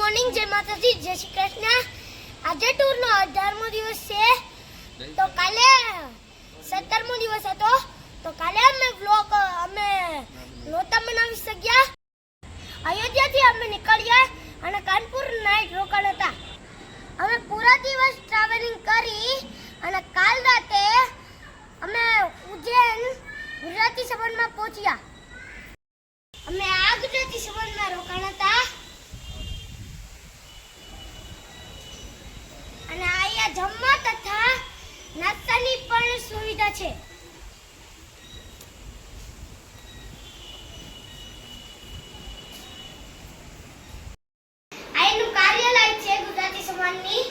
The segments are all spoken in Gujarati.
મોર્નિંગ, જય માતાજી, જય શ્રી કૃષ્ણ। આજે ટૂરનો 18મો દિવસ છે, તો કાલે 17મો દિવસ હતો, તો કાલે અમે નહોતા બનાવી શક્યા। અયોધ્યાથી અમે નીકળ્યા અને કાનપુર નાઈટ રોકાણ હતા। અમે પૂરા દિવસ ટ્રાવેલિંગ કરી અને કાલ રાતે અમે ઉજ્જૈન ગુજરાતી સભામાં પહોંચ્યા। અમે આ ગુજરાતી સભામાં રોકાણ હતા અને અહીંયા જમવા તથા નાસ્તાની પણ સુવિધા છે। આનું કાર્યાલય છે ગુજરાતી સમાજની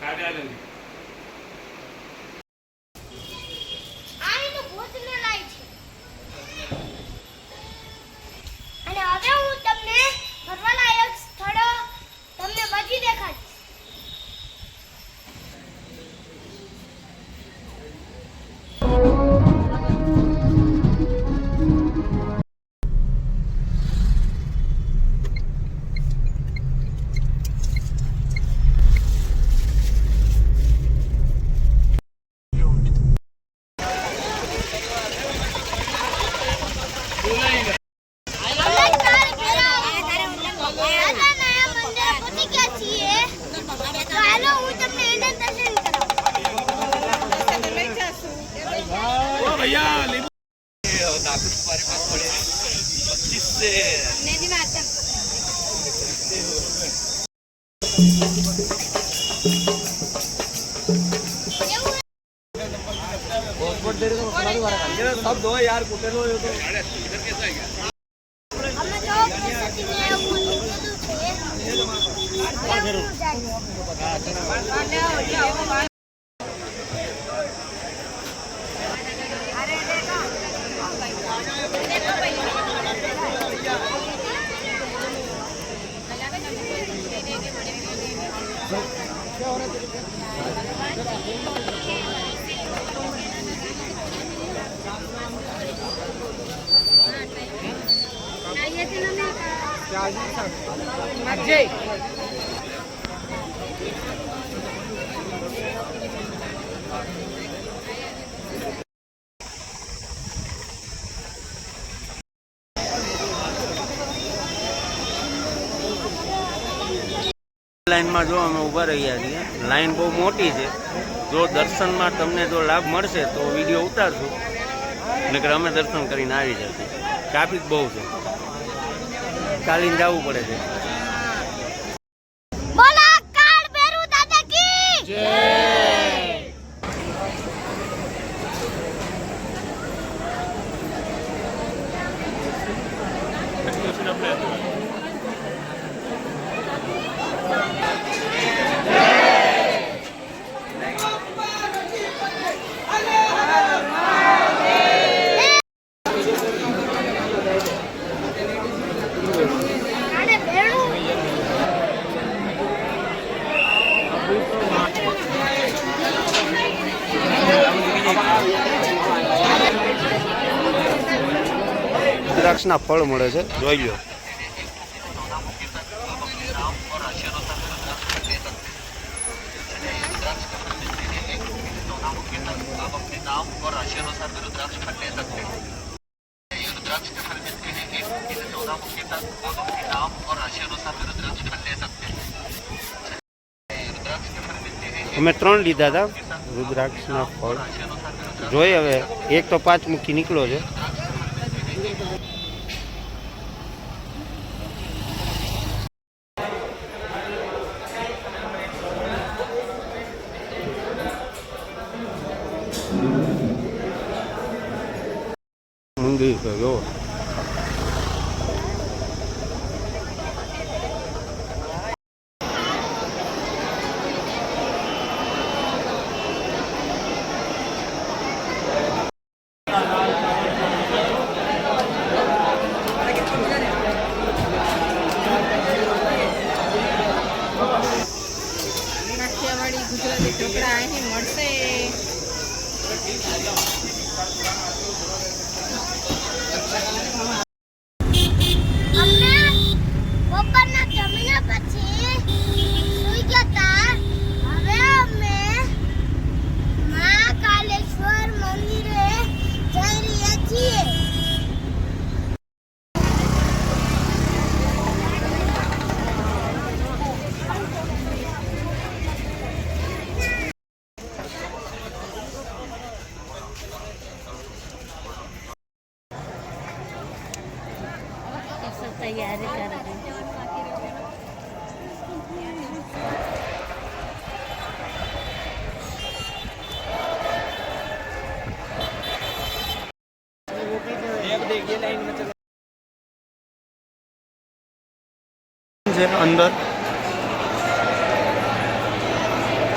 કાર્યાલય। આનું ભોજનાલય છે અને હવે હું તમને ફરવાલાયક સ્થળો તમને બધી દેખાડીશ। भैया नागुद तुम्हारे पास पड़े 25 से सब दो यार कुटे लो तो इधर कैसा है क्या लाइन में जो अमे उभा रह्या छीए। लाइन बहुत मोटी है। जो दर्शन में तमने जो लाभ मळशे तो विडियो उतारशुं, नहीतर अमे दर्शन करीने आवी जशुं। ट्राफिक बहुत है, चालीने जवुं पड़े छे। बोला काल भैरव दादा की जय। દ્રાક્ષના ફળ મળે છે, જોઈ લો। અમે 3 લીધા હતા રુદ્રાક્ષના ફળ। જોઈએ હવે એક તો 5 મુખી નીકળ્યો છે। મંદિર છે જો ગુજરાતી ઢોકળા અહીં મળશે। અમને तैयारी कर रही છે અંદર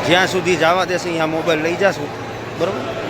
જ્યાં સુધી જવા દેશે અહીંયા મોબાઈલ લઈ જશું બરાબર.